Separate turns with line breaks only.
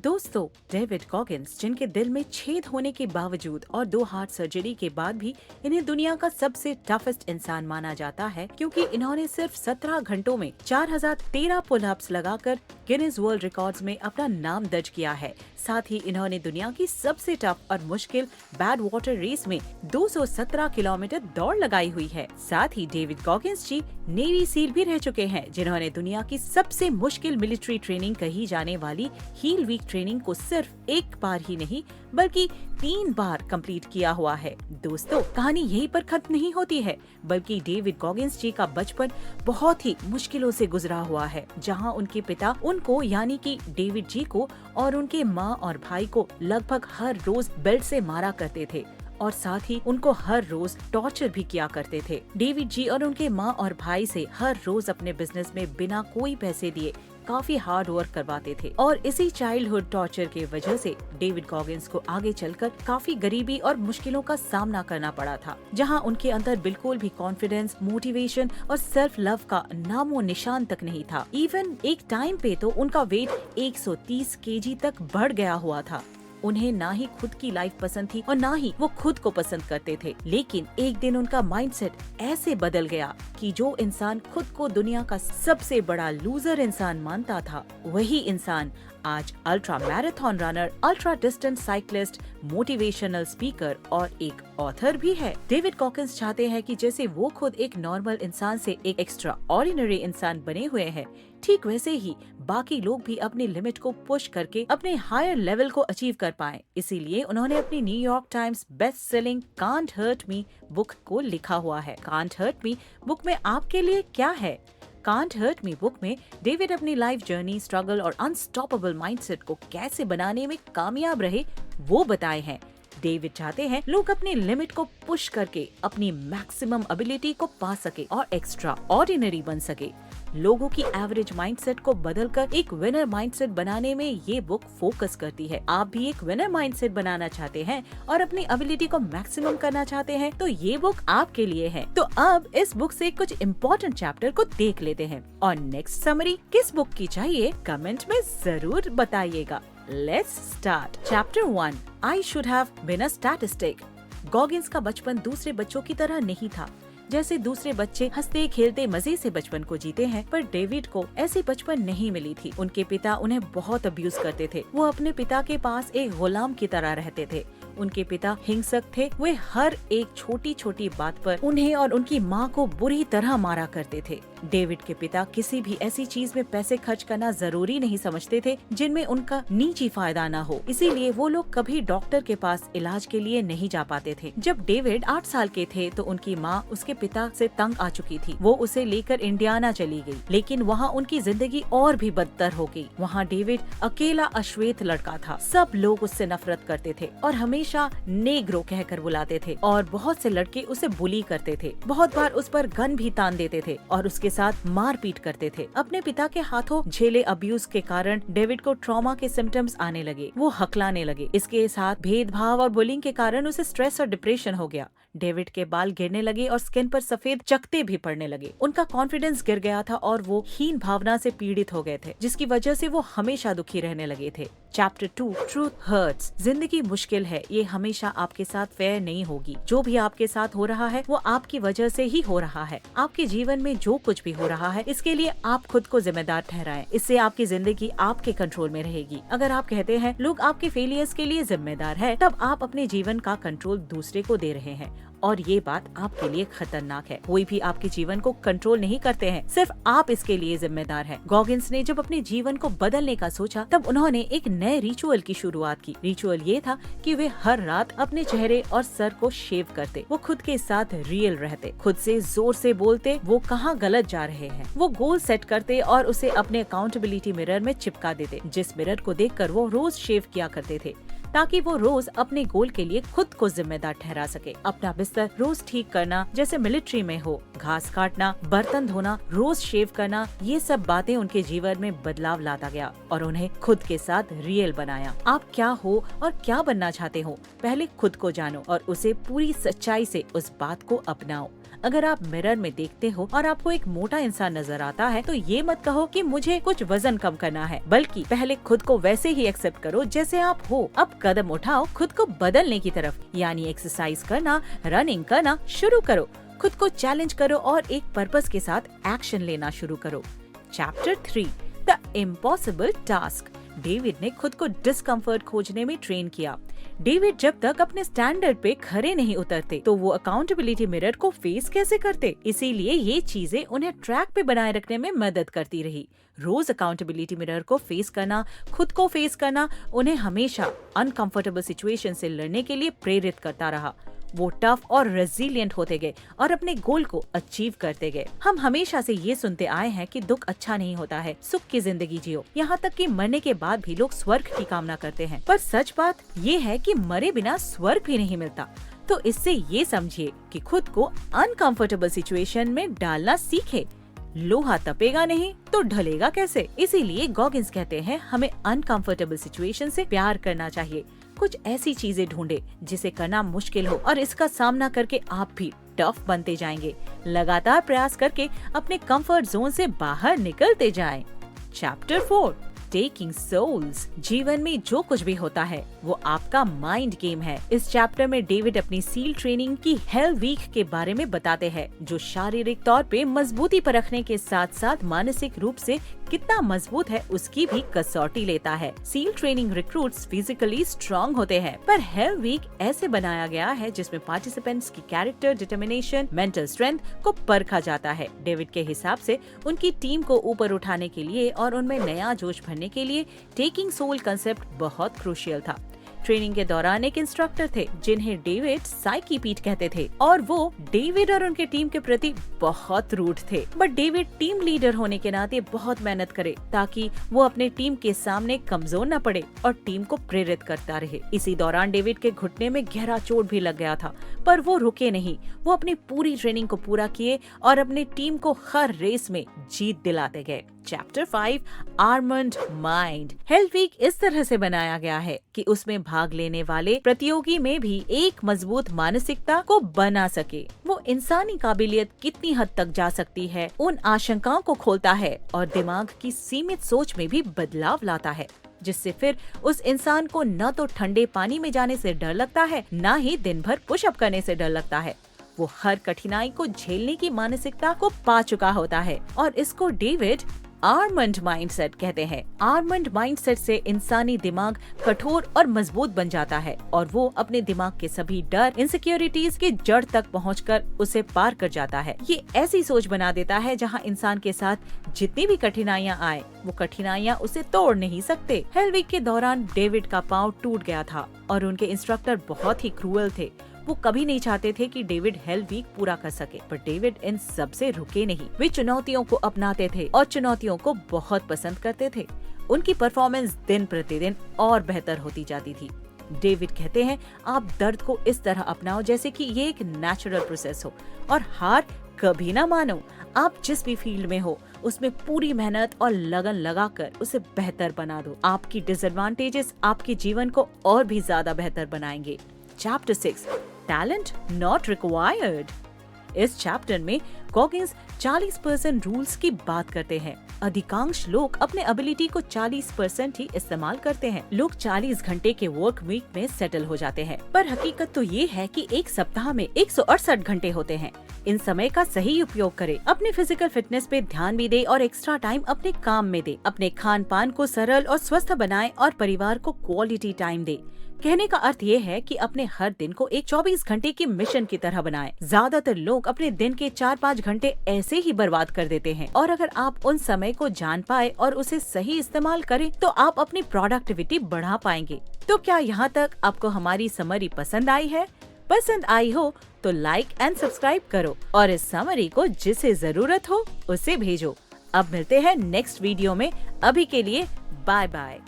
दोस्तों, David Goggins, जिनके दिल में छेद होने के बावजूद और 2 हार्ट सर्जरी के बाद भी इन्हें दुनिया का सबसे टफेस्ट इंसान माना जाता है, क्योंकि इन्होंने सिर्फ 17 घंटों में 4013 पुल-अप्स लगाकर गिनीज वर्ल्ड रिकॉर्ड्स में अपना नाम दर्ज किया है। साथ ही इन्होंने दुनिया की सबसे टफ और मुश्किल बैड वाटर रेस में 217 किलोमीटर दौड़ लगाई हुई है। साथ ही डेविड गॉगिंस जी नेवी सील भी रह चुके हैं, जिन्होंने दुनिया की सबसे मुश्किल मिलिट्री ट्रेनिंग कही जाने वाली हील वीक ट्रेनिंग को सिर्फ एक बार ही नहीं बल्कि 3 बार कंप्लीट किया हुआ है। दोस्तों, कहानी यहीं पर खत्म नहीं होती है, बल्कि डेविड गॉगिंस जी का बचपन बहुत ही मुश्किलों से गुजरा हुआ है, जहां उनके पिता उनको यानी कि डेविड जी को और उनके माँ और भाई को लगभग हर रोज बेल्ट से मारा करते थे और साथ ही उनको हर रोज टॉर्चर भी किया करते थे। डेविड जी और उनके माँ और भाई से हर रोज अपने बिजनेस में बिना कोई पैसे दिए काफी हार्ड वर्क करवाते थे और इसी चाइल्डहुड टॉर्चर के वजह से डेविड गॉगिंस को आगे चलकर काफी गरीबी और मुश्किलों का सामना करना पड़ा था, जहां उनके अंदर बिल्कुल भी कॉन्फिडेंस, मोटिवेशन और सेल्फ लव का नामो निशान तक नहीं था। इवन एक टाइम पे तो उनका वेट 130 केजी तक बढ़ गया हुआ था। उन्हें ना ही खुद की लाइफ पसंद थी और ना ही वो खुद को पसंद करते थे। लेकिन एक दिन उनका माइंडसेट ऐसे बदल गया कि जो इंसान खुद को दुनिया का सबसे बड़ा लूजर इंसान मानता था, वही इंसान आज ultra marathon runner, ultra distance cyclist, motivational speaker और एक ऑथर भी है। डेविड गॉगिंस चाहते हैं कि जैसे वो खुद एक नॉर्मल इंसान से एक एक्स्ट्रा ऑर्डिनरी इंसान बने हुए हैं, ठीक वैसे ही बाकी लोग भी अपनी लिमिट को पुश करके अपने हायर लेवल को अचीव कर पाएं। इसीलिए उन्होंने अपनी New York Times best selling can't hurt me book को लिखा हुआ है। कांट हर्ट मी बुक में आपके लिए क्या है? कांट हर्ट मी बुक में डेविड अपनी लाइफ जर्नी, स्ट्रगल और अनस्टॉपेबल माइंडसेट को कैसे बनाने में कामयाब रहे, वो बताए हैं। डेविड चाहते हैं लोग अपनी लिमिट को पुश करके अपनी मैक्सिमम एबिलिटी को पा सके और एक्स्ट्रा ऑर्डिनरी बन सके। लोगों की एवरेज माइंडसेट को बदलकर एक विनर माइंडसेट बनाने में ये बुक फोकस करती है। आप भी एक विनर माइंडसेट बनाना चाहते हैं और अपनी एबिलिटी को मैक्सिमम करना चाहते हैं, तो ये बुक आपके लिए है। तो अब इस बुक से कुछ इम्पोर्टेंट चैप्टर को देख लेते हैं और नेक्स्ट समरी किस बुक की चाहिए कमेंट में जरूर बताइएगा। Let's start. Chapter 1. I should have been a statistic. Goggins का बचपन दूसरे बच्चों की तरह नहीं था। जैसे दूसरे बच्चे हंसते खेलते मजे से बचपन को जीते हैं, पर डेविड को ऐसी बचपन नहीं मिली थी। उनके पिता उन्हें बहुत अब्यूज करते थे। वो अपने पिता के पास एक गुलाम की तरह रहते थे। उनके पिता हिंसक थे। वे हर एक छोटी छोटी बात पर उन्हें और उनकी माँ को बुरी तरह मारा करते थे। डेविड के पिता किसी भी ऐसी चीज में पैसे खर्च करना जरूरी नहीं समझते थे जिनमें उनका निजी फायदा न हो। इसीलिए वो लोग कभी डॉक्टर के पास इलाज के लिए नहीं जा पाते थे। जब डेविड 8 साल के थे तो उनकी माँ उसके पिता से तंग आ चुकी थी। वो उसे लेकर इंडियाना चली गई, लेकिन वहाँ उनकी जिंदगी और भी बदतर हो गई। वहाँ डेविड अकेला अश्वेत लड़का था। सब लोग उससे नफरत करते थे और हमेशा नेग्रो कहकर बुलाते थे और बहुत से लड़के उसे बुली करते थे। बहुत बार उस पर गन भी तान देते थे और उसके साथ मारपीट करते थे। अपने पिता के हाथों झेले अब्यूज के कारण डेविड को ट्रॉमा के सिम्टम्स आने लगे। वो हकलाने लगे। इसके साथ भेदभाव और बुलिंग के कारण उसे स्ट्रेस और डिप्रेशन हो गया। डेविड के बाल गिरने लगे और स्किन पर सफेद चकते भी पड़ने लगे। उनका कॉन्फिडेंस गिर गया था और वो हीन भावना से पीड़ित हो गए थे, जिसकी वजह से वो हमेशा दुखी रहने लगे थे। चैप्टर 2. Truth hurts. जिंदगी मुश्किल है, ये हमेशा आपके साथ फेयर नहीं होगी। जो भी आपके साथ हो रहा है वो आपकी वजह से ही हो रहा है। आपके जीवन में जो कुछ भी हो रहा है, इसके लिए आप खुद को जिम्मेदार ठहराएं। इससे आपकी जिंदगी आपके कंट्रोल में रहेगी। अगर आप कहते हैं लोग आपके फेलियर्स के लिए जिम्मेदार है, तब आप अपने जीवन का कंट्रोल दूसरे को दे रहे हैं और ये बात आपके लिए खतरनाक है। कोई भी आपके जीवन को कंट्रोल नहीं करते हैं, सिर्फ आप इसके लिए जिम्मेदार हैं। गॉगिंस ने जब अपने जीवन को बदलने का सोचा, तब उन्होंने एक नए रिचुअल की शुरुआत की। रिचुअल ये था कि वे हर रात अपने चेहरे और सर को शेव करते। वो खुद के साथ रियल रहते, खुद से जोर से बोलते वो कहाँ गलत जा रहे हैं। वो गोल सेट करते और उसे अपने अकाउंटेबिलिटी मिरर में चिपका देते, जिस मिरर को देखकर वो रोज शेव किया करते थे, ताकि वो रोज अपने गोल के लिए खुद को जिम्मेदार ठहरा सके। अपना बिस्तर रोज ठीक करना, जैसे मिलिट्री में हो, घास काटना, बर्तन धोना, रोज शेव करना, ये सब बातें उनके जीवन में बदलाव लाता गया और उन्हें खुद के साथ रियल बनाया। आप क्या हो और क्या बनना चाहते हो, पहले खुद को जानो और उसे पूरी सच्चाई से उस बात को अपनाओ। अगर आप मिरर में देखते हो और आपको एक मोटा इंसान नजर आता है तो ये मत कहो कि मुझे कुछ वजन कम करना है, बल्कि पहले खुद को वैसे ही एक्सेप्ट करो जैसे आप हो। अब कदम उठाओ खुद को बदलने की तरफ, यानी एक्सरसाइज करना, रनिंग करना शुरू करो। खुद को चैलेंज करो और एक पर्पस के साथ एक्शन लेना शुरू करो। Chapter 3 the impossible task. David ने खुद को डिस्कम्फर्ट खोजने में ट्रेन किया। डेविड जब तक अपने स्टैंडर्ड पे खरे नहीं उतरते तो वो अकाउंटेबिलिटी मिरर को फेस कैसे करते। इसीलिए ये चीजें उन्हें ट्रैक पे बनाए रखने में मदद करती रही। रोज अकाउंटेबिलिटी मिरर को फेस करना, खुद को फेस करना उन्हें हमेशा अनकंफर्टेबल सिचुएशन से लड़ने के लिए प्रेरित करता रहा। वो टफ और रेजिलिएंट होते गए और अपने गोल को अचीव करते गए। हम हमेशा से ये सुनते आए हैं कि दुख अच्छा नहीं होता है, सुख की जिंदगी जियो। यहाँ तक कि मरने के बाद भी लोग स्वर्ग की कामना करते हैं, पर सच बात ये है कि मरे बिना स्वर्ग भी नहीं मिलता। तो इससे ये समझिए कि खुद को अनकंफर्टेबल सिचुएशन में डालना सीखे। लोहा तपेगा नहीं तो ढलेगा कैसे। इसीलिए गॉगिंस कहते हैं हमें अनकंफर्टेबल सिचुएशन से प्यार करना चाहिए। कुछ ऐसी चीजें ढूंढे जिसे करना मुश्किल हो और इसका सामना करके आप भी टफ बनते जाएंगे। लगातार प्रयास करके अपने कंफर्ट जोन से बाहर निकलते जाएं। Chapter 4 taking souls. जीवन में जो कुछ भी होता है वो आपका माइंड गेम है। इस चैप्टर में डेविड अपनी सील ट्रेनिंग की हेल वीक के बारे में बताते हैं, जो शारीरिक तौर पे मजबूती परखने के साथ साथ मानसिक रूप से कितना मजबूत है उसकी भी कसौटी लेता है। Seal training recruits physically strong होते हैं, पर हेल वीक ऐसे बनाया गया है जिसमें पार्टिसिपेंट्स की कैरेक्टर, डिटर्मिनेशन, मेंटल स्ट्रेंथ को परखा जाता है। डेविड के हिसाब से उनकी टीम को ऊपर उठाने के लिए और उनमें नया जोश भरने के लिए टेकिंग सोल कंसेप्ट बहुत क्रूशियल था। ट्रेनिंग के दौरान एक इंस्ट्रक्टर थे जिन्हें डेविड साइकी पीट कहते थे और वो डेविड और उनके टीम के प्रति बहुत रूड थे। बट डेविड टीम लीडर होने के नाते बहुत मेहनत करे ताकि वो अपने टीम के सामने कमजोर न पड़े और टीम को प्रेरित करता रहे। इसी दौरान डेविड के घुटने में गहरा चोट भी लग गया था, पर वो रुके नहीं। वो अपनी पूरी ट्रेनिंग को पूरा किए और अपनी टीम को हर रेस में जीत दिलाते गए। Chapter 5 armoured mind. Hell week इस तरह से बनाया गया है कि उसमें भाग लेने वाले प्रतियोगी में भी एक मजबूत मानसिकता को बना सके। वो इंसानी काबिलियत कितनी हद तक जा सकती है उन आशंकाओं को खोलता है और दिमाग की सीमित सोच में भी बदलाव लाता है, जिससे फिर उस इंसान को न तो ठंडे पानी में जाने से डर लगता है, न ही दिन भर पुशअप करने से डर लगता है। वो हर कठिनाई को झेलने की मानसिकता को पा चुका होता है और इसको डेविड आर्मर्ड माइंडसेट कहते हैं। आर्मर्ड माइंडसेट से इंसानी दिमाग कठोर और मजबूत बन जाता है और वो अपने दिमाग के सभी डर, इनसिक्योरिटीज की जड़ तक पहुंचकर उसे पार कर जाता है। ये ऐसी सोच बना देता है जहां इंसान के साथ जितनी भी कठिनाइयां आए वो कठिनाइयां उसे तोड़ नहीं सकते। हेल वीक के दौरान डेविड का पांव टूट गया था और उनके इंस्ट्रक्टर बहुत ही क्रूअल थे। वो कभी नहीं चाहते थे कि डेविड हेल वीक पूरा कर सके, पर डेविड इन सब से रुके नहीं। वे चुनौतियों को अपनाते थे और चुनौतियों को बहुत पसंद करते थे। उनकी परफॉर्मेंस दिन प्रतिदिन और बेहतर होती जाती थी। डेविड कहते हैं आप दर्द को इस तरह अपनाओ जैसे कि ये एक नेचुरल प्रोसेस हो और हार कभी ना मानो। आप जिस भी फील्ड में हो उसमें पूरी मेहनत और लगन लगाकर उसे बेहतर बना दो। आपकी डिसएडवांटेजेस आपके जीवन को और भी ज्यादा बेहतर बनाएंगे। Chapter 6 talent not required. इस चैप्टर में गॉगिंस 40% रूल्स की बात करते हैं। अधिकांश लोग अपने एबिलिटी को 40% ही इस्तेमाल करते हैं। लोग 40 घंटे के वर्क वीक में सेटल हो जाते हैं, पर हकीकत तो ये है कि एक सप्ताह में 168 घंटे होते हैं। इन समय का सही उपयोग करें, अपने फिजिकल फिटनेस पे ध्यान भी दे और एक्स्ट्रा टाइम अपने काम में दे। अपने खान पान को सरल और स्वस्थ बनाएं और परिवार को क्वालिटी टाइम दे। कहने का अर्थ ये है कि अपने हर दिन को एक 24 घंटे की मिशन की तरह बनाएं। ज्यादातर लोग अपने दिन के 4-5 घंटे ऐसे ही बर्बाद कर देते हैं और अगर आप उन समय को जान पाए और उसे सही इस्तेमाल करें तो आप अपनी प्रोडक्टिविटी बढ़ा पाएंगे। तो क्या यहाँ तक आपको हमारी समरी पसंद आई है? पसंद आई हो तो लाइक एंड सब्सक्राइब करो और इस समरी को जिसे जरूरत हो उसे भेजो। अब मिलते हैं नेक्स्ट वीडियो में। अभी के लिए बाय बाय।